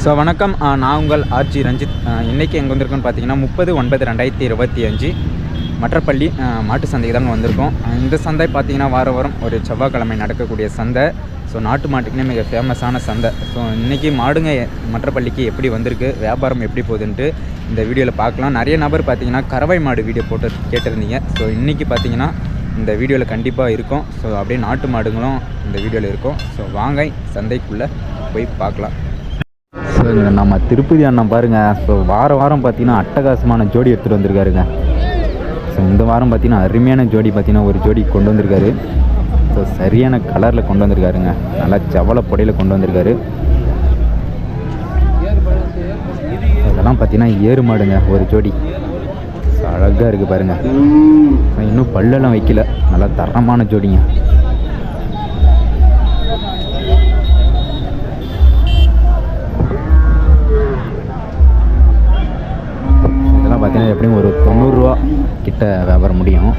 So வணக்கம், நான் உங்கள் ஆர்ஜி ரஞ்சித். இன்றைக்கி எங்கே வந்திருக்கோன்னு பார்த்தீங்கன்னா 30/9/2025 மற்றப்பள்ளி மாட்டு சந்தைக்கு தாங்க வந்திருக்கோம். இந்த சந்தை பார்த்தீங்கன்னா வாரம் ஒரு செவ்வாய்க்கிழமை நடக்கக்கூடிய சந்தை. ஸோ நாட்டு மாட்டுக்குன்னே மிக ஃபேமஸான சந்தை. ஸோ இன்றைக்கி மாடுங்க மற்றப்பள்ளிக்கு எப்படி வந்திருக்கு, வியாபாரம் எப்படி போகுதுன்ட்டு இந்த வீடியோவில் பார்க்கலாம். நிறைய நபர் பார்த்தீங்கன்னா கறவை மாடு வீடியோ போட்டு கேட்டிருந்தீங்க. ஸோ இன்றைக்கி பார்த்தீங்கன்னா இந்த வீடியோவில் கண்டிப்பாக இருக்கும். ஸோ அப்படியே நாட்டு மாடுங்களும் இந்த வீடியோவில் இருக்கும். ஸோ வாங்க சந்தைக்குள்ளே போய் பார்க்கலாம். ஸோ இங்கே நம்ம திருப்பதி அண்ணன் பாருங்கள். ஸோ வாரம் பார்த்தீங்கன்னா அட்டகாசமான ஜோடி எடுத்துகிட்டு வந்திருக்காருங்க. ஸோ இந்த வாரம் பார்த்தீங்கன்னா அருமையான ஜோடி பார்த்தீங்கன்னா ஒரு ஜோடி கொண்டு வந்திருக்காரு. ஸோ சரியான கலரில் கொண்டு வந்திருக்காருங்க. நல்லா ஜவள பொடையில் கொண்டு வந்திருக்காரு. இதெல்லாம் பார்த்தீங்கன்னா ஏறு மாடுங்க ஒரு ஜோடி. ஸோ அழகாக இருக்குது பாருங்கள். இன்னும் பல்லெல்லாம் வைக்கல. நல்லா தரமான ஜோடிங்க. பார்த்தீங்கன்னா எப்படியும் ஒரு 90 ரூபா கிட்ட வியாபாரம் முடியும்.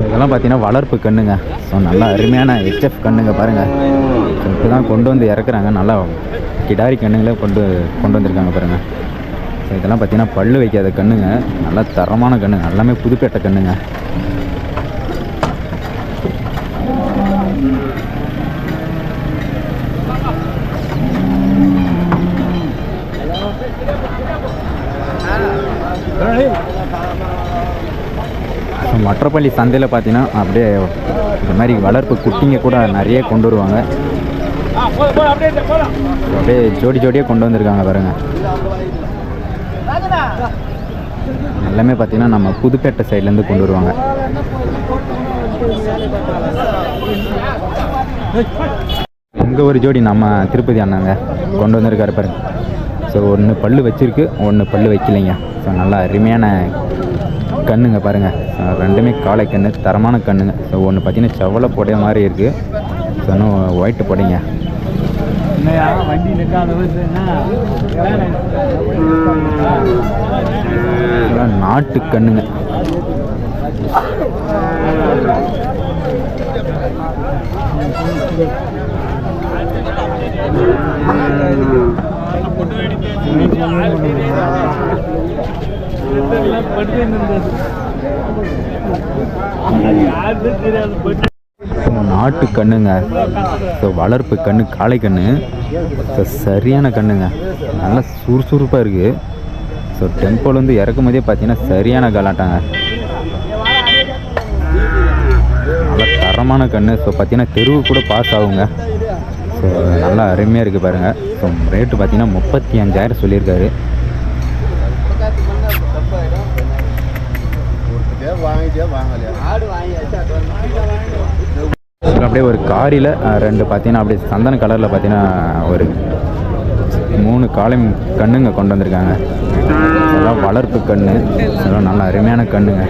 இதெல்லாம் பார்த்தீங்கன்னா வளர்ப்பு கண்ணுங்க. ஸோ நல்லா அருமையான ஹெச்எஃப் கண்ணுங்க பாருங்கள். ஸோ இப்போ தான் கொண்டு வந்து இறக்குறாங்க. நல்லா கிடாரி கண்ணுங்களே கொண்டு வந்திருக்காங்க பாருங்கள். ஸோ இதெல்லாம் பார்த்தீங்கன்னா பல்லு வைக்காத கண்ணுங்க. நல்லா தரமான கண்ணுங்க. எல்லாமே புதுப்பேட்டை கண்ணுங்க. மற்றப்பள்ளி சந்தையில் பார்த்தீங்கன்னா அப்படியே இந்த மாதிரி வளர்ப்பு குட்டிங்க கூட நிறைய கொண்டு வருவாங்க. அப்படியே ஜோடியாக கொண்டு வந்திருக்காங்க பாருங்க. எல்லாமே பார்த்தீங்கன்னா நம்ம புதுப்பேட்டை சைட்லேருந்து கொண்டு வருவாங்க. இங்கே ஒரு ஜோடி நம்ம திருப்பதி அண்ணாங்க கொண்டு வந்திருக்காரு பாருங்க. ஸோ ஒன்று பல்லு வச்சுருக்கு, ஒன்று பல்லு வைக்கலைங்க. ஸோ நல்லா அருமையான கண்ணுங்க பாருங்கள். ரெண்டுமே காளை கண்ணு, தரமான கண்ணுங்க. ஸோ ஒன்று பார்த்தீங்கன்னா செவலை புடைய மாதிரி இருக்குது. ஸோ இன்னும் ஒயிட்டு புடைங்க. நாட்டு கண்ணுங்க. நாட்டு கண்ணுங்க. ஸோ வளர்ப்பு கண்ணு, காளை கண்ணு. ஸோ சரியான கண்ணுங்க. நல்லா சுறுசுறுப்பாக இருக்குது. ஸோ டெம்போலேருந்து இறக்கும் போதே பார்த்தீங்கன்னா சரியான கலாட்டாங்க. நல்லா தரமான கண்ணு. ஸோ பார்த்தீங்கன்னா தெருவு கூட பாஸ் ஆகுங்க. ஸோ நல்லா அருமையாக இருக்குது பாருங்கள். ஸோ ரேட்டு பார்த்தீங்கன்னா 35,000 சொல்லியிருக்காரு. அப்படியே ஒரு காரில் ரெண்டு பார்த்தீங்கன்னா அப்படியே சந்தன கலரில் பார்த்தீங்கன்னா ஒரு 3 காளை கண்ணுங்க கொண்டு வந்திருக்காங்க. அதெல்லாம் வளர்ப்பு கண்ணு. அதெல்லாம் நல்லா அருமையான கண்ணுங்க.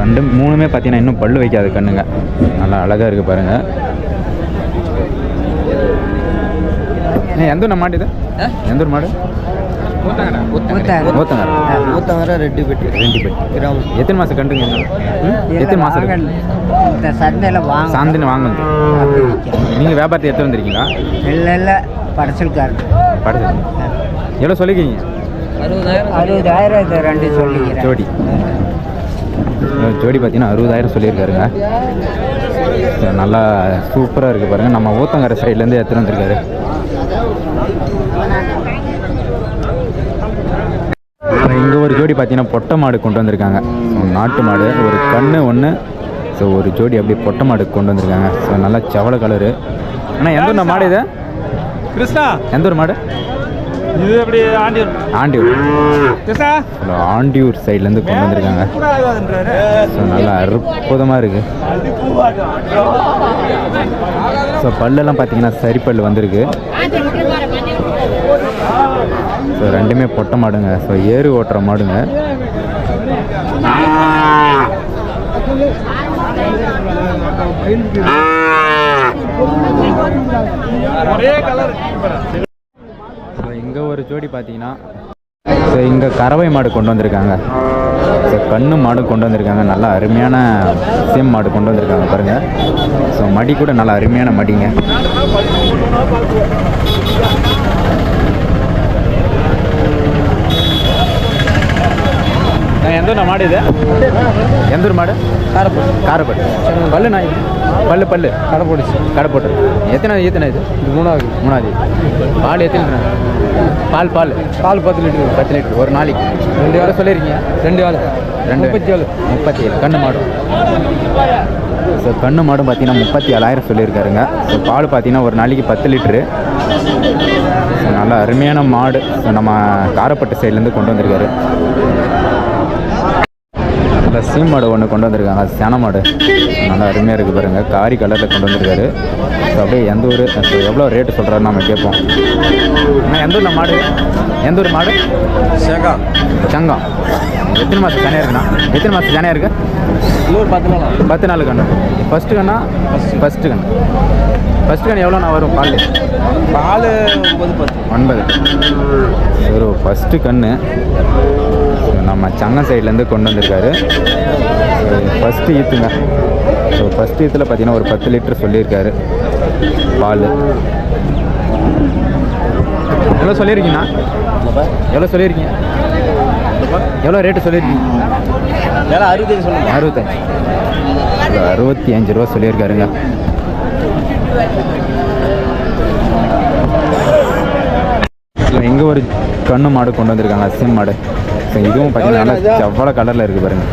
ரெண்டு 3மே பார்த்தீங்கன்னா இன்னும் பல்லு வைக்காத கண்ணுங்க. நல்லா அழகாக இருக்குது பாருங்கள். எந்த ஊர் மாடு இது? எந்த ஊர் மாடு? ஊத்தங்கரை ரெட்டிப்பட்டி. எத்தனை மாதம் கண்டுங்க? எத்தனை மாதம் சாந்தின்னு வாங்க? நீங்கள் வியாபாரத்தை எடுத்து வந்திருக்கீங்களா? இல்லை படச்சல்காரன். படச்சல் எவ்வளோ சொல்லிக்கிங்க? 60,000 ரெண்டு சொல்லிக்கிறேன். ஜோடி பார்த்தீங்கன்னா 60,000 சொல்லியிருக்காருங்க. நல்லா சூப்பராக இருக்குது பாருங்கள். நம்ம ஊத்தங்கரை சைட்லேருந்து எடுத்துகிட்டு வந்திருக்காரு. இங்கே ஒரு ஜோடி பார்த்தீங்கன்னா பொட்டை மாடு கொண்டு வந்திருக்காங்க. நாட்டு மாடு ஒரு கண்ணு ஒன்று. ஸோ ஒரு ஜோடி அப்படி பொட்டை மாடு கொண்டு வந்திருக்காங்க. ஸோ நல்லா செவலை கலரு. ஆனால் எந்த ஒரு மாடு இது? கிருஷ்ணா. எந்த ஒரு மாடு இது? எப்படி ஆண்டியூர் ஆண்டியூர் சைட்லேருந்து கொண்டு வந்திருக்காங்க. ஸோ நல்லா அற்புதமாக இருக்குது. ஸோ பல்லெல்லாம் பார்த்தீங்கன்னா சரி பல் வந்திருக்கு. ஸோ ரெண்டுமே பொட்டை மாடுங்க. ஸோ ஏறு ஓட்டுற மாடுங்க. இங்கே ஒரு ஜோடி பார்த்தீங்கன்னா ஸோ இங்கே கறவை மாடு கொண்டு வந்திருக்காங்க. ஸோ கண்ணு மாடு கொண்டு வந்திருக்காங்க. நல்லா அருமையான சேம் மாடு கொண்டு வந்திருக்காங்க பாருங்கள். ஸோ மடி கூட நல்லா அருமையான மடிங்க. எந்த ஊர் மாடு இது? எந்த ஊர் மாடு? காரப்பட்டு. பல்லு நான் பல்லு கடை போட்டு எத்தனை இது? மூணாவது. பால் எத்தனை? பால் 10 லிட்டர் ஒரு நாளைக்கு. 2 வேலை சொல்லியிருக்கீங்க? 2 வேலை 37 கண்ணு மாடு. ஸோ கண்ணு மாடும் பார்த்தீங்கன்னா 37,000 சொல்லியிருக்காருங்க. ஸோ பால் பார்த்தீங்கன்னா ஒரு நாளைக்கு 10 லிட்ரு. ஸோ நல்லா அருமையான மாடு. ஸோ நம்ம காரப்பட்டு சைட்லேருந்து கொண்டு வந்திருக்காரு. நல்லா சீம் மாடு ஒன்று கொண்டு வந்திருக்காங்க. சேன மாடு நல்லா அருமையாக இருக்குது பாருங்கள். காரி கலரில் கொண்டு வந்திருக்காரு. ஸோ அப்படியே எந்த ஊர், ஸோ எவ்வளோ ரேட்டு சொல்கிறாரு நம்ம கேட்போம். ஆனால் எந்த ஊரில் மாடு? எந்த ஊர் மாடு? சங்கம். எத்தனை மாதம் சேனையாக இருக்குண்ணா? எத்தனை மாதம் சேனையாக இருக்குது? 10 நாள் கண்ணு. ஃபஸ்ட்டு கண்ணா? ஃபஸ்ட்டு கண்ணு எவ்வளோண்ணா வரும் பால்? 9. ஒரு ஃபஸ்ட்டு கண்ணு நம்ம சங்கம் சைட்லேருந்து கொண்டு வந்திருக்காரு. ஃபஸ்ட்டு ஈத்துங்க. ஸோ ஃபஸ்ட்டு ஈத்தில் பார்த்தீங்கன்னா ஒரு 10 லிட்டர் சொல்லியிருக்காரு பால். எவ்வளோ சொல்லியிருக்கீங்கண்ணா? எவ்வளோ ரேட்டு சொல்லியிருக்கீங்க? 65 ரூபா சொல்லியிருக்காருங்க. இங்கே ஒரு கண்ணு மாடு கொண்டு வந்திருக்காங்க, அசிம் மாடு. ஸோ இதுவும் பார்த்தீங்கன்னா நல்லா செவ்வளோ கலரில் இருக்குது பாருங்கள்.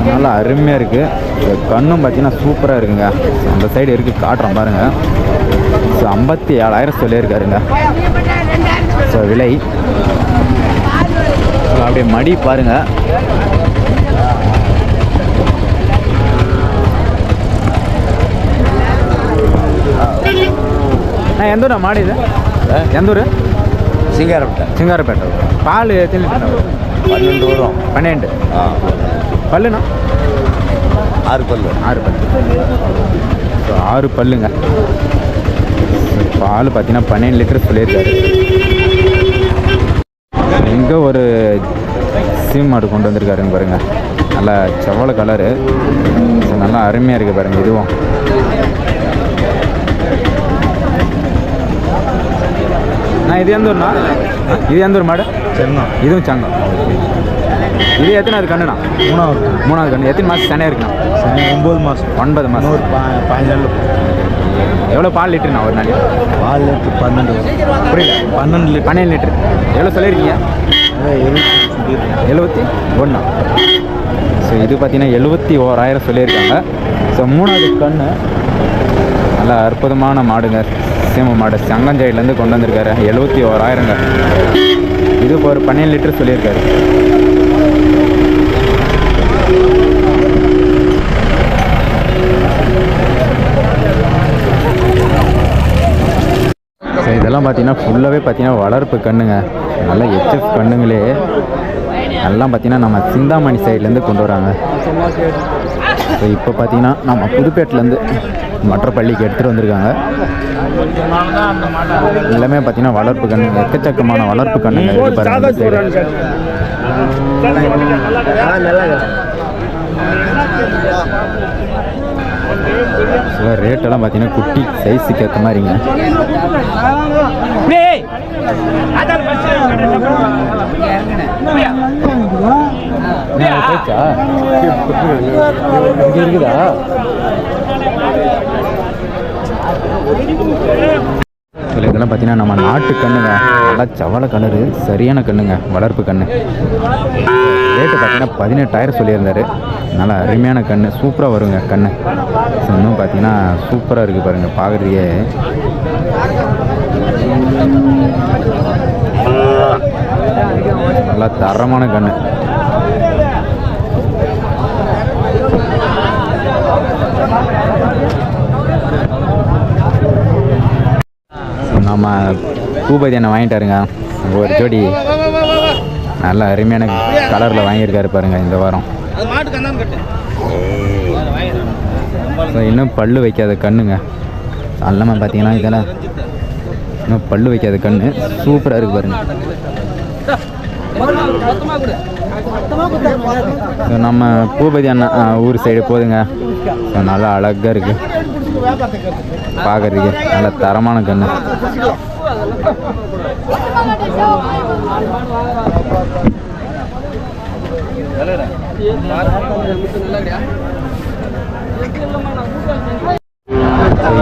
நல்லா அருமையாக இருக்குது. கண்ணும் பார்த்தீங்கன்னா சூப்பராக இருக்குங்க. அந்த சைடு இருக்குது, காட்டுறோம் பாருங்கள். ஸோ 57,000 சொல்லியிருக்காருங்க. ஸோ விலை அப்படியே மடி பாருங்கள். எந்த ஊர் மாடு இது? எந்த ஊர்? சிங்காரப்பேட்டை. பால் எத்தனை லிட்டர்? 12 வரும். 12. பல்லுண்ணா? 6 பல்லு. 6 பல்லுங்க. பால் பார்த்தீங்கன்னா 12 லிட்டர் சொல்லியிருக்காரு. இங்கே ஒரு சீம் மாடு கொண்டு வந்திருக்காருங்க பாருங்கள். நல்லா செவ்வளோ கலரு. நல்லா அருமையாக இருக்குது பாருங்கள். இதுவும் இது எந்த ஊர்ண்ணா? இது எந்த ஊர் மாடு? சங்கம். இதுவும் சங்கம். இது எத்தனாவது கண்ணுண்ணா? 3வது கண்ணு. எத்தனை மாதம் சேனையாக இருக்குண்ணா? 9 மாதம். 9 மாதம். 15 எவ்வளோ பால் லிட்டருண்ணா ஒரு நாளைக்கு? பால் லிட்டர் 12. புரியல? 12 லிட்டர். எவ்வளோ சொல்லியிருக்கீங்க? 71. ஸோ இது பார்த்தீங்கன்னா 71,000 சொல்லியிருக்காங்க. ஸோ 3வது கண்ணு நல்லா அற்புதமான மாடுங்க. சீம மாடு சங்கஞ்சையிலேருந்து கொண்டு வந்திருக்காரு. 71,000ங்க. இது இப்போ ஒரு 12 லிட்டர் சொல்லியிருக்காரு. ஸோ இதெல்லாம் பார்த்தீங்கன்னா ஃபுல்லாகவே பார்த்தீங்கன்னா வளர்ப்பு கண்ணுங்க. நல்லா HF கண்ணுங்களே எல்லாம் பார்த்தீங்கன்னா நம்ம சிந்தாமணி சைட்லேருந்து கொண்டு வராங்க. ஸோ இப்போ பார்த்தீங்கன்னா நம்ம புதுப்பேட்டிலேருந்து மற்றப்பள்ளிக்கு எடுத்துகிட்டு வந்திருக்காங்க. எல்லாமே பார்த்தீங்கன்னா வளர்ப்பு கண்ணுங்க. எக்கச்சக்கமான வளர்ப்பு கண்ணுங்க இருக்குது பாருங்கள். சில ரேட்டெல்லாம் பார்த்தீங்கன்னா குட்டி சைஸுக்கு ஏற்ற மாதிரிங்க. இருக்குதா? இதில் இதெல்லாம் பார்த்தீங்கன்னா நம்ம நாட்டு கண்ணுங்க. நல்லா செவல கலரு, சரியான கண்ணுங்க, வளர்ப்பு கண்ணு. ரேட்டு பார்த்தீங்கன்னா 18,000 சொல்லியிருந்தார். நல்லா அருமையான கண்ணு, சூப்பராக வருங்க கண்ணு. ஸோ இன்னும் பார்த்தீங்கன்னா சூப்பராக இருக்குது பாருங்கள் பார்க்குறதுக்கே. நல்லா தரமான கண்ணு. நம்ம பூபதி அண்ணன் வாங்கிட்டாருங்க ஒரு ஜோடி. நல்லா அருமையான கலரில் வாங்கியிருக்காரு பாருங்க இந்த வாரம். ஸோ இன்னும் பல்லு வைக்காத கண்ணுங்க. எல்லாமே பார்த்தீங்கன்னா இதெல்லாம் இன்னும் பல்லு வைக்காத கண்ணு சூப்பராக இருக்குது பாருங்க. ஸோ நம்ம பூபதி அண்ணா ஊர் சைடு போதுங்க. ஸோ நல்லா அழகாக இருக்குது பார்க்குறதுக்கு, நல்ல தரமான கண்ணு.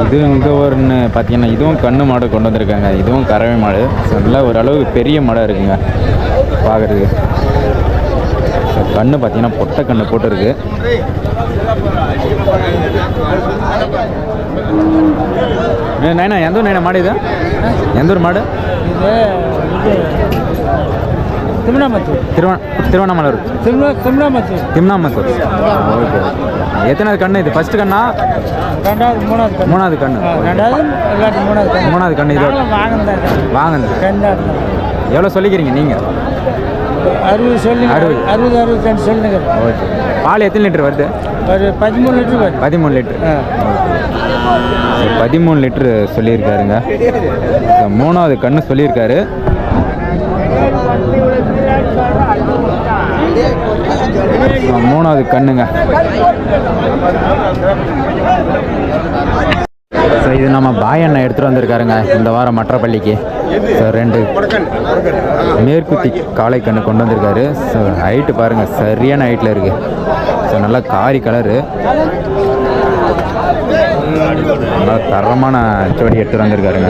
இது இங்கே ஒன்று பார்த்தீங்கன்னா இதுவும் கண்ணு மாடு கொண்டு வந்திருக்காங்க. இதுவும் கறவை மாடு. ஸோ நல்லா ஓரளவு பெரிய மாடாக இருக்குங்க பார்க்குறதுக்கு. ஸோ கண்ணு பார்த்தீங்கன்னா பொட்டை கண்ணு போட்டுருக்கு. நைனா எந்த ஊர் நைனா மாடு இது? எந்த ஊர் மாடு? திருவண்ணாமலை. திம்னாமத்தூர். ஓகே. எத்தனாவது கண்ணு இது? ஃபர்ஸ்ட் கண்ணா? மூணாவது கண்ணு. மூணாவது கண்ணு இது வாங்குது. எவ்வளோ சொல்லிக்கிறீங்க நீங்கள்? 60 சொல்லுங்க. ஓகே. பால் எத்தனை லிட்டர் வருது? ஒரு 13 லிட்டர் வருது. 13 லிட்டர். 13 லிட்டரு சொல்லியிருக்காருங்க. மூணாவது கண்ணு சொல்லியிருக்காரு. மூணாவது கண்ணுங்க. ஸோ இது நம்ம பாய் அண்ணன் எடுத்துகிட்டு வந்திருக்காருங்க இந்த வாரம் மற்றப்பள்ளிக்கு. ஸோ 2 மேற்குத்தி காளை கண்ணு கொண்டு வந்திருக்காரு. ஸோ ஹைட்டு பாருங்கள், சரியான ஹைட்டில் இருக்குது. ஸோ நல்லா காரி கலரு, நல்லா தரமான ஜோடி எடுத்துகிட்டு வந்திருக்காருங்க.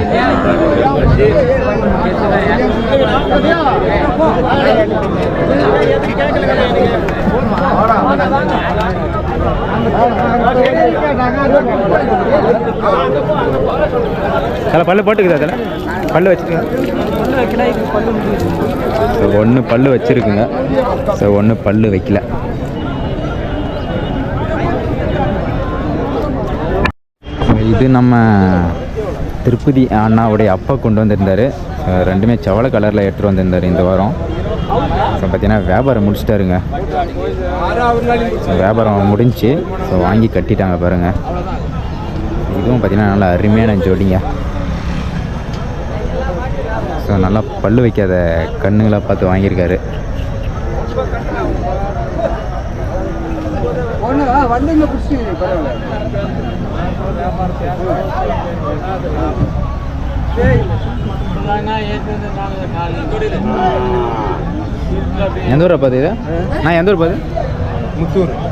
சில பல்லு போட்டுக்குது, அதில் பல்லு வச்சுருங்க. ஸோ ஒன்று பல்லு வச்சுருக்குங்க. ஸோ ஒன்று பல்லு வைக்கல. இது நம்ம திருப்பதி அண்ணாவுடைய அப்பா கொண்டு வந்திருந்தார். ரெண்டுமே செவலை கலரில் எடுத்துகிட்டு வந்திருந்தார் இந்த வாரம். ஸோ பார்த்தீங்கன்னா வியாபாரம் முடிச்சிட்டாருங்க. ஸோ வியாபாரம் முடிஞ்சு ஸோ வாங்கி கட்டிட்டாங்க பாருங்கள். இதுவும் பார்த்தீங்கன்னா நல்லா அருமையான ஜோடிங்க. ஸோ நல்லா பல்லு வைக்காத கண்ணுங்களாக பார்த்து வாங்கியிருக்காரு. எந்த ஊர் பார்த்து இது? நான் எந்த ஊர் பார்த்து?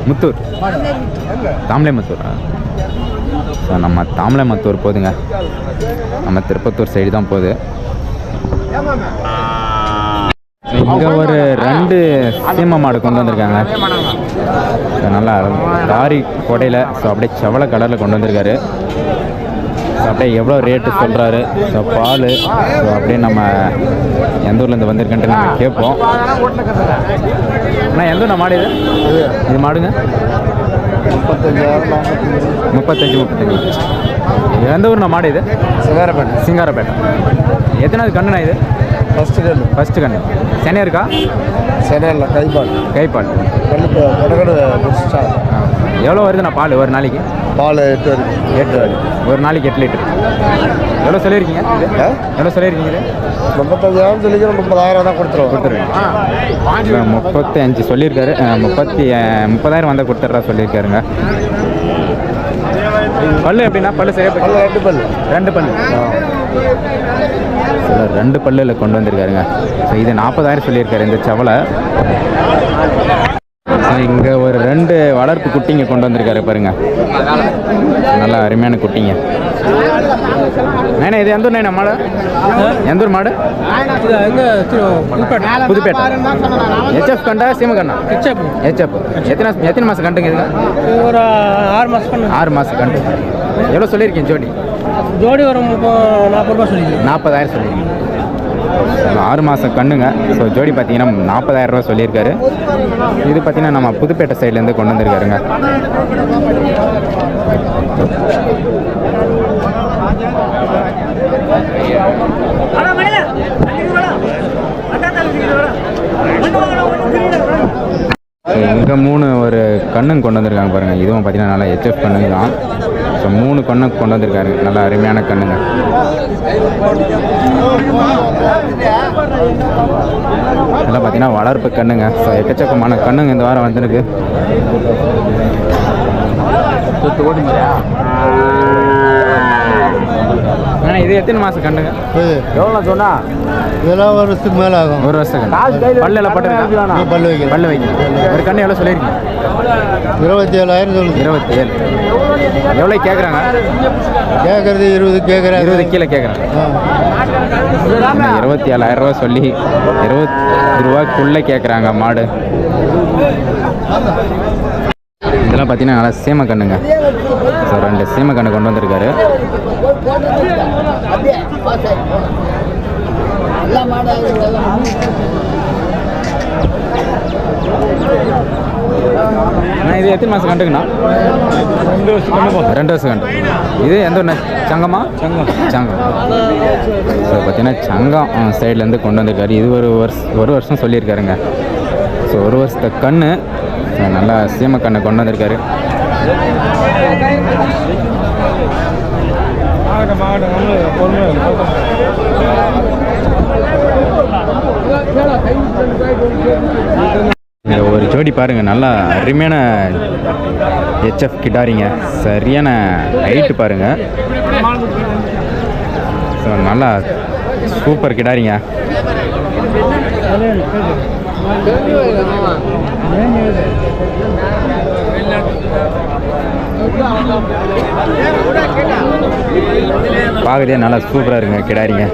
முத்தூர். தாமலைமுத்தூரா? ஸோ நம்ம தாமலைமுத்தூர் போதுங்க. நம்ம திருப்பத்தூர் சைடு தான் போகுது. இங்கே ஒரு 2 சீமை மாடு கொண்டு வந்திருக்காங்க. ஸோ நல்லா லாரி கொடையில் ஸோ அப்படியே செவலை கலரில் கொண்டு வந்திருக்காரு. ஸோ அப்படியே எவ்வளோ ரேட்டு சொல்கிறாரு. ஸோ பால் ஸோ அப்படியே நம்ம எந்த ஊர்லேருந்து வந்திருக்கேன்ட்டு நம்ம கேட்போம். அண்ணா எந்த ஊர் மாடு இது? இது மாடுங்க 35. எந்த ஊர்ண்ணா மாடு இது? சிங்காரப்பேட்டை. எத்தனாவது கண்ணுண்ணா இது? ஃபஸ்ட்டு கண்ணு. சென்னை இருக்கா? சென்னையில் கைப்பால். எவ்வளோ வருதுண்ணா பால் ஒரு நாளைக்கு? பால் 8 ஒரு நாளைக்கு 8 லிட்டர். எவ்வளோ சொல்லியிருக்கீங்க? எவ்வளோ சொல்லியிருக்கீங்க இது? 35,000 சொல்லிக்கிறோம். 30,000 தான் கொடுத்துருவேன். 35 சொல்லியிருக்காரு. 30,000 வந்தால் கொடுத்துட்றா சொல்லியிருக்காருங்க. பல்லு எப்படின்னா? பல்லு சரியாக? 2 பல்லு. 2 பல்லில் கொண்டு வந்திருக்காருங்க. ஸோ இது 40,000 சொல்லியிருக்காரு இந்த செவலை. இங்கே ஒரு 2 வளர்ப்பு குட்டிங்க கொண்டு வந்திருக்காரு பாருங்க. நல்லா அருமையான குட்டிங்க. நைனா இது எந்த ஊர் நைனா மாடு? எந்த ஊர் மாடு? புதுப்பேட்டை. ஹெச்எஃப் கண்டா சீம கண்ணா? ஹெச்எஃப். எத்தனை மாதம் கண்டுங்க இதுங்க? ஒரு 6 மாதம். 6 மாதம் கண்டு. எவ்வளோ சொல்லியிருக்கேன் ஜோடி? ஒரு 40 ரூபா சொல்லியிருக்கேன். 40,000 சொல்லியிருக்கேன். 6 மாதம் கண்ணுங்க. ஸோ ஜோடி பார்த்தீங்கன்னா 40,000 ரூபா சொல்லியிருக்காரு. இது பார்த்தீங்கன்னா நம்ம புதுப்பேட்டை சைட்லேருந்து கொண்டு வந்திருக்காருங்க. இங்கே 3 ஒரு கண்ணுங்க கொண்டு வந்திருக்காங்க பாருங்கள். இதுவும் பார்த்தீங்கன்னா நல்லா ஹெச்எஃப் கண்ணுங்க தான். ஸோ ஸோ 3 கண்ணு கொண்டு வந்திருக்காரு, நல்லா அருமையான கண்ணுங்க. இதெல்லாம் பார்த்தீங்கன்னா வளர்ப்பு கண்ணுங்க. ஸோ எக்கச்சக்கமான கண்ணுங்க இந்த வாரம் வந்துருக்கு. ஆனால் இது எத்தனை மாதம் கண்டுங்க? எவ்வளோ சொன்னா இதெல்லாம் ஒரு வருஷத்துக்கு மேலே ஆகும். ஒரு வருஷம் பல்லு எல்லாம் போட்டுருக்கா? பல்லு வைக்கல. பல்லு வைக்கல. ஒரு கண்ணு எவ்வளோ சொல்லியிருக்கீங்க? 27,000 சொல்லுது. 27. எவ்வளோ கேட்குறாங்க? கேட்கறது 20 கேட்குறாங்க. 20 கீழே கேட்குறாங்க. 27,000 ரூபா சொல்லி 20 ரூபாய்க்குள்ளே கேட்குறாங்க மாடு. இதெல்லாம் பார்த்தீங்கன்னா நல்லா சீமை கண்ணுங்க. ஸோ 2 சீமை கண்ணு கொண்டு வந்திருக்காரு. இது எத்தனை மாதம் கண்டுங்கண்ணா? 2 வருஷம் கண்டு. இது எந்த ஒரு சங்கமா? சங்கம். ஸோ பார்த்தீங்கன்னா சங்கம் சைட்லேருந்து கொண்டு வந்திருக்காரு. இது ஒரு வருஷம் சொல்லியிருக்காருங்க. ஸோ 1 வருஷத்து கண்ணு நல்லா சீமை கண்ணை கொண்டு வந்திருக்காரு. ஒரு ஜோடி பாருங்க, நல்லா அருமையான ஹெச்எஃப் கிடாரிங்க. சரியான ஹைட்டு பாருங்க. ஸோ நல்லா சூப்பர் கிடாரிங்க. பார்க்கறதே நல்லா சூப்பராக இருக்குங்க கிடாரிங்க.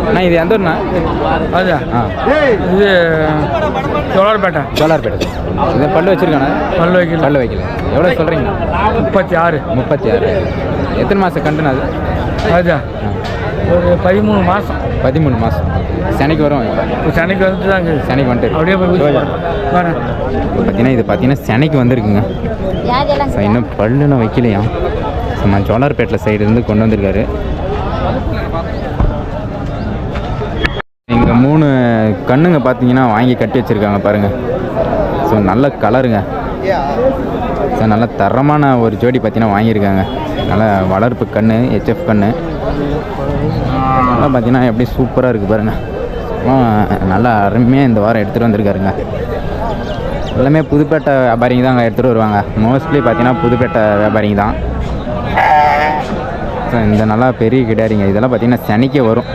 அண்ணா இது எந்த ஊர்ண்ணா? அதுதான் இது ஜோலார்பேட்டை. ஜோலார்பேட்டை. இதை பல்லு வச்சுருக்காண்ணா? பல்லு வைக்கல. பல்லு வைக்கல. எவ்வளோ சொல்கிறீங்க? 36. 36. எத்தனை மாதம் கண்டுண்ணா அது? அதுதான் ஒரு 13 மாதம். 13 மாதம். சனிக்கு வரும். சனிக்கு வந்துட்டு தாங்க. சனிக்கு வந்துட்டு அப்படியே பார்த்தீங்கன்னா இது பார்த்தீங்கன்னா சனிக்கு வந்துருக்குங்க. இன்னும் பல்லுன்னு வைக்கலையா? நம்ம ஜோலார்பேட்டில் சைடுலேருந்து கொண்டு வந்திருக்காரு. இங்கே 3 கண்ணுங்க பார்த்தீங்கன்னா வாங்கி கட்டி வச்சுருக்காங்க பாருங்கள். ஸோ நல்ல கலருங்க. ஸோ நல்ல தரமான ஒரு ஜோடி பார்த்தீங்கன்னா வாங்கியிருக்காங்க. நல்ல வளர்ப்பு கண்ணு, ஹெச்எஃப் கண்ணு. அதெல்லாம் பார்த்தீங்கன்னா எப்படி சூப்பராக இருக்குது பாருங்கள். நல்லா அருமையாக இந்த வாரம் எடுத்துகிட்டு வந்திருக்காருங்க. எல்லாமே புதுப்பேட்டை வியாபாரிங்க தான் அங்கே எடுத்துகிட்டு வருவாங்க. மோஸ்ட்லி பார்த்தீங்கன்னா புதுப்பேட்டை வியாபாரிங்க தான். ஸோ இந்த நல்லா பெரிய கிடாரிங்க. இதெல்லாம் பார்த்தீங்கன்னா சனிக்கே வரும்.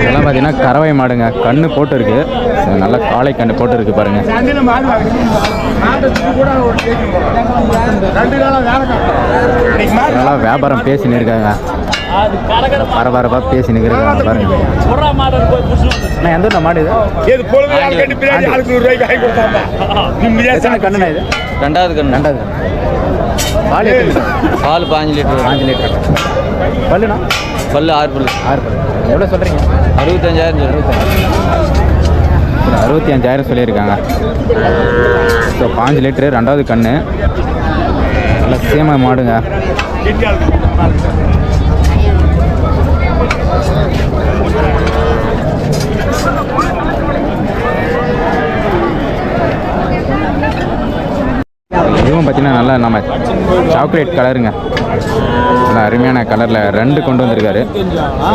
இதெல்லாம் பார்த்தீங்கன்னா கறவை மாடுங்க. கண்ணு போட்டு இருக்கு. நல்லா காளை கண்ணு போட்டு இருக்கு பாருங்க. நல்லா வியாபாரம் பேசின்னு இருக்காங்க. பரபரப்பாக பேசின்னு இருக்கிறாங்க பாருங்க. அண்ணா எந்த ஊர்ல மாடு இது? எத்தனை கண்ணுண்ணா இது? 2வது கண்ணு. 2வது கண்ணு. பால் பால் 5 லிட்டர். 5 லிட்டர். பல்லுண்ணா? பல்லு 6 பல்லு. 6 பல்லு. எவ்வளோ சொல்கிறீங்க? 65,000. 65,000 சொல்லியிருக்காங்க. So 5 litre. 2வது கண்ணு. நல்லா சீமை மாடுங்க. இதுவும் பார்த்தீங்கன்னா நல்லா நம்ம சாக்லேட் கலருங்க. நல்லா அருமையான கலரில் 2 கொண்டு வந்திருக்காரு.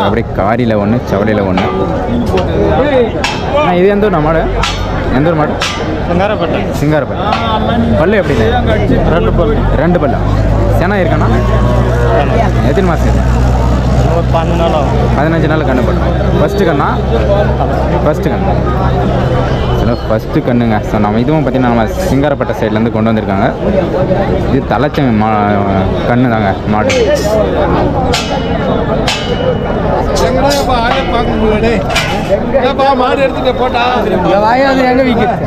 அப்படியே காரியில் 1, செவலையில் 1. இது எந்த ஊர் மாடு? எந்த ஊர் மாடு? சிங்காரப்பேட்டை. சிங்காரப்பேட்டை. பல்லு எப்படிண்ணே? 2 பல்லு. 2 பல்லு. செனா இருக்காண்ணா? எத்தனை மாதம் இது? 15 நாள். 15 நாள் கண்ணு போட்டோம். ஃபஸ்ட்டு கண்ணா? ஃபஸ்ட்டு கண்ணு. ஃபஸ்ட்டு கண்ணுங்க. ஸோ நம்ம இதுவும் பார்த்தீங்கன்னா நம்ம சிங்காரப்பேட்டை சைட்லேருந்து கொண்டு வந்திருக்காங்க. இது தலைச்சங்க கண்ணு தாங்க மாடு. மாடு எடுத்துட்டு போட்டா வாயாவது எங்கே விற்கிறது?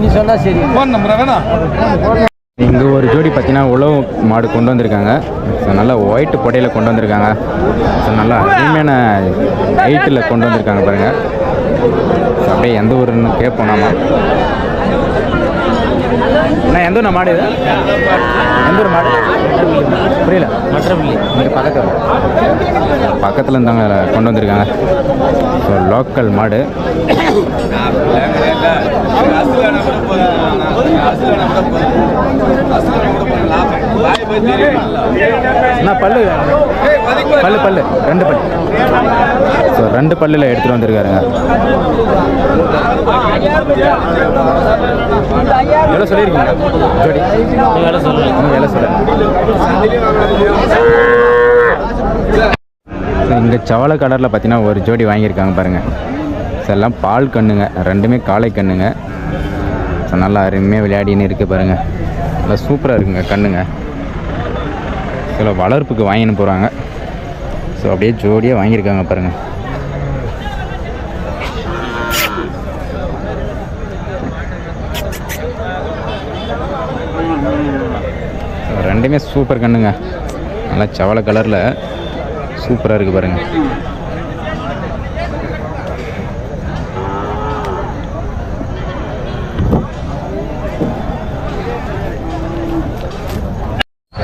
நீ சொன்னா சரி. ஃபோன் நம்பர் வேணாம். இங்கே ஒரு ஜோடி பார்த்தீங்கன்னா உழவு மாடு கொண்டு வந்திருக்காங்க. ஸோ நல்லா ஒயிட்டு பொடையில் கொண்டு வந்திருக்காங்க. ஸோ நல்லா அருமையான ஹைட்டில் கொண்டு வந்திருக்காங்க பாருங்கள். ஸோ அப்படியே எந்த ஊருன்னு கேட்போம் நாம. நான் எந்த ஊர் மாடு இது? எந்த ஊர் மாடு? புரியல. மற்றப்பள்ளி. இங்கே பக்கத்தில் இருந்தாங்க கொண்டு வந்திருக்காங்க. ஸோ லோக்கல் மாடு. பல்லு பல்லு பல்லு 2 பல்லு. ஸோ 2 பல்லில் எடுத்துகிட்டு வந்திருக்காருங்க. எவ்வளோ சொல்லியிருக்கீங்க ஜோடி? வேலை சொல்ல. இங்கே சவளை கடலில் பார்த்தீங்கன்னா ஒரு ஜோடி வாங்கியிருக்காங்க பாருங்கள். ஸோ எல்லாம் பால் கண்ணுங்க, 2மே காளை கண்ணுங்க. ஸோ நல்லா அருமையாக விளையாடின்னு இருக்குது பாருங்கள். நல்லா சூப்பராக இருக்குங்க கண்ணுங்க. சில வளர்ப்புக்கு வாங்கின்னு போகிறாங்க. ஸோ அப்படியே ஜோடியாக வாங்கியிருக்காங்க பாருங்கள். ரெண்டுமே சூப்பர் கண்ணுங்க. நல்லா சவளை கலரில் சூப்பராக இருக்குது பாருங்கள்.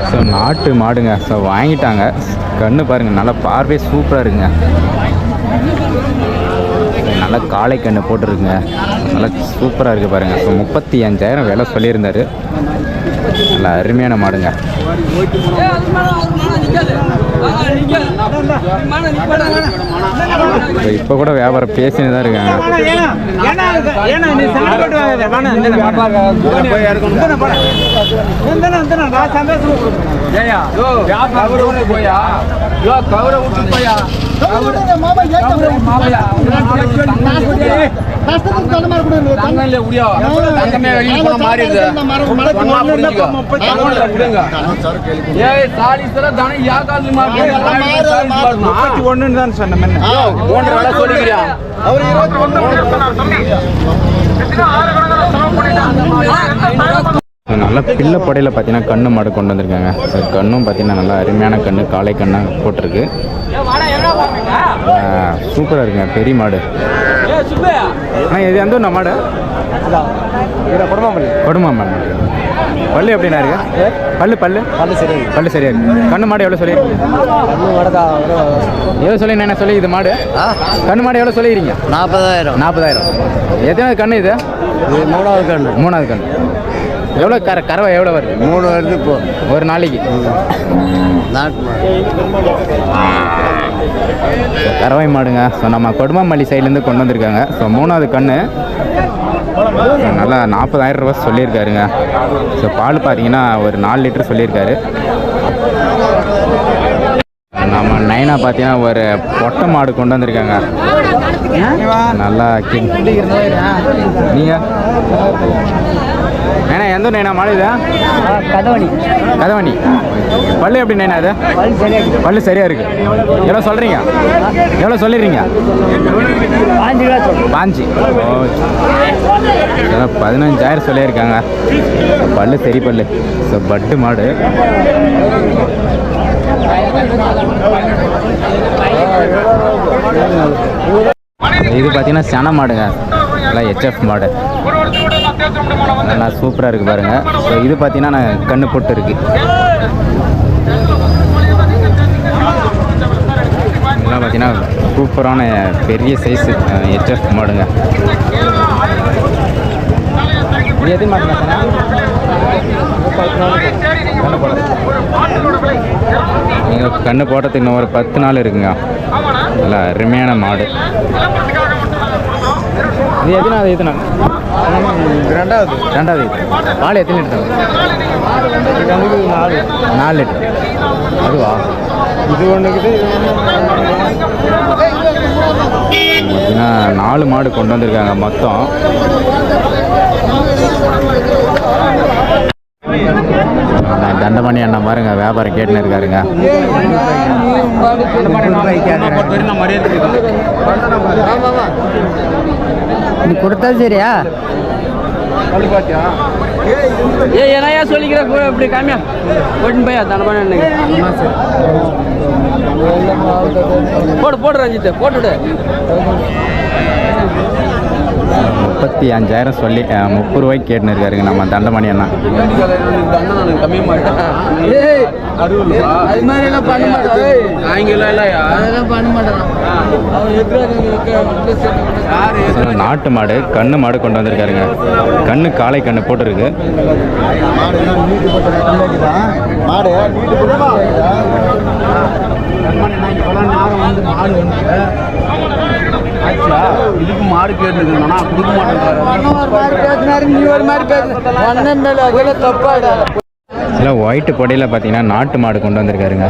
ஸோ நாட்டு மாடுங்க. ஸோ வாங்கிட்டாங்க. கண்ணு பாருங்கள், நல்லா பார்வை சூப்பராக இருக்குங்க. நல்லா காளை கண்ணு போட்டுருக்குங்க. நல்லா சூப்பராக இருக்குது பாருங்கள். ஸோ 35,000 விலை சொல்லியிருந்தார். நல்லா அருமையான மாடுங்க. இப்போ கூட வியாபாரம் பேசினு தான் இருக்காங்க. நல்ல பிள்ளை படையில் பார்த்தீங்கன்னா கண்ணு மாடு கொண்டு வந்திருக்காங்க. ஸோ கண்ணும் பார்த்தீங்கன்னா நல்லா அருமையான கண்ணு, காளை கண்ணாக போட்டிருக்கு. சூப்பராக இருக்குங்க, பெரிய மாடு. இது எந்த ஊர் மாடு? கொடுமாம்பள்ளி. பல்லு எப்படின்னா இருக்கு? பல்லு சரியா இருக்கு. கண்ணு மாடு எவ்வளோ சொல்லியிருக்கீங்க? எவ்வளோ சொல்லி என்ன சொல்லி இது மாடு? கண்ணு மாடு எவ்வளோ சொல்லிடுறீங்க? 40,000. எத்தனாவது கண்ணு இது? 3வது கண்ணு. எவ்வளோ கறவை எவ்வளோ வருது? 3 வருது இப்போ ஒரு நாளைக்கு. கறவை மாடுங்க. ஸோ நம்ம கொடுமாம்பள்ளி சைட்லேருந்து கொண்டு வந்திருக்காங்க. ஸோ 3வது கண்ணு நல்லா 40,000 ரூபா சொல்லியிருக்காருங்க. ஸோ பால் பார்த்தீங்கன்னா ஒரு 4 லிட்டர் சொல்லியிருக்காரு. நம்ம நைனா பார்த்தீங்கன்னா ஒரு பொட்டை மாடு கொண்டு வந்திருக்காங்க. நல்லா நீங்கள் நைனா எந்த நைனா மாடு இது? கதவணி. பல்லு எப்படி நைனா இது? பல்லு சரியா இருக்கு. எவ்வளோ சொல்றீங்க? எவ்வளோ சொல்லிடுறீங்க? 5. 15,000 சொல்லியிருக்காங்க. பல்லு சரி பல்லு. ஸோ பட்டு மாடு. இது பார்த்தீங்கன்னா சன மாடுங்க. நல்லா HF மாடு. நல்லா சூப்பராக இருக்குது பாருங்கள். ஸோ இது பார்த்தீங்கன்னா நான் கண்ணு போட்டு இருக்கு. இதெல்லாம் பார்த்தீங்கன்னா சூப்பரான பெரிய சைஸ் HF மாடுங்க. இது எது மாடுங்க? நீங்கள் கண்ணு போடுறதுக்கு இன்னும் ஒரு 10 நாள் இருக்குங்க. நல்லா அருமையான மாடு. இது எத்தனை? 2வது. பால் எத்தனை லிட்டர்? 4 லிட்டர். அதுவா? இது ஒன்றுக்குது. பார்த்தீங்கன்னா 4 மாடு கொண்டு வந்திருக்காங்க மொத்தம். தண்டமணி அண்ணன் பாருங்க வியாபாரம் கேட்டுன்னு இருக்காருங்க. நீ கொடுத்தா சரியா? ஏன்னா சொல்லிக்கிற இப்படி காமியா போட்டு போயா தண்டமணி போடு ரஞ்சித் போட்டுடு. 45,000 சொல்லி 30 ரூபாய்க்கு கேட்டுன்னு இருக்காருங்க நம்ம தண்டமணி அண்ணா. நாட்டு மாடு கண்ணு மாடு கொண்டு வந்திருக்காருங்க. கண்ணு காளை கண்ணு போட்டிருக்கு. இதுக்கு மாடு கேட்டுருக்கா கொடுக்க மாட்டேன். சில ஒயிட் பொடையில் பார்த்தீங்கன்னா நாட்டு மாடு கொண்டு வந்திருக்காருங்க.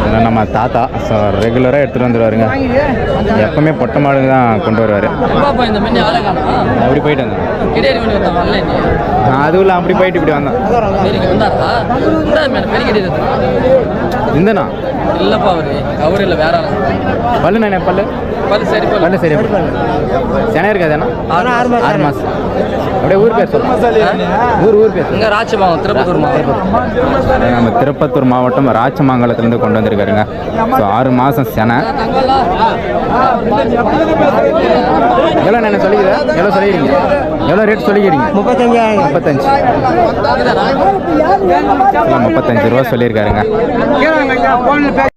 இதெல்லாம் நம்ம தாத்தா ஸோ ரெகுலராக எடுத்துகிட்டு வந்துடுவாருங்க. எப்பவுமே பொட்டை மாடு தான் கொண்டு வருவார். அப்படி போயிட்டு வந்தேன். அதுவும் அப்படி போயிட்டு இப்படி வந்தேன். இந்தண்ணா இல்லப்பா அவரு இல்லை வேற பல்லு நானே பல்லு சரி பல்லு சரி சென்னை இருக்காதுண்ணா 6 மாதம். அப்படியே ஊர் பேர் சொல்லுங்கள். ஊர் பேர் இங்கே ராச்சமாவட்டம் திருப்பத்தூர் மாவட்டம். நம்ம திருப்பத்தூர் மாவட்டம் ராச்சமங்கலத்துலேருந்து கொண்டு வந்திருக்காருங்க. ஸோ 6 மாதம் செனை. எவ்வளோ நான் சொல்லிக்கிறேன்? எவ்வளோ சொல்லிக்கிறீங்க? எவ்வளோ ரேட் சொல்லிக்கிறீங்க? 35 ரூபா சொல்லியிருக்காருங்க.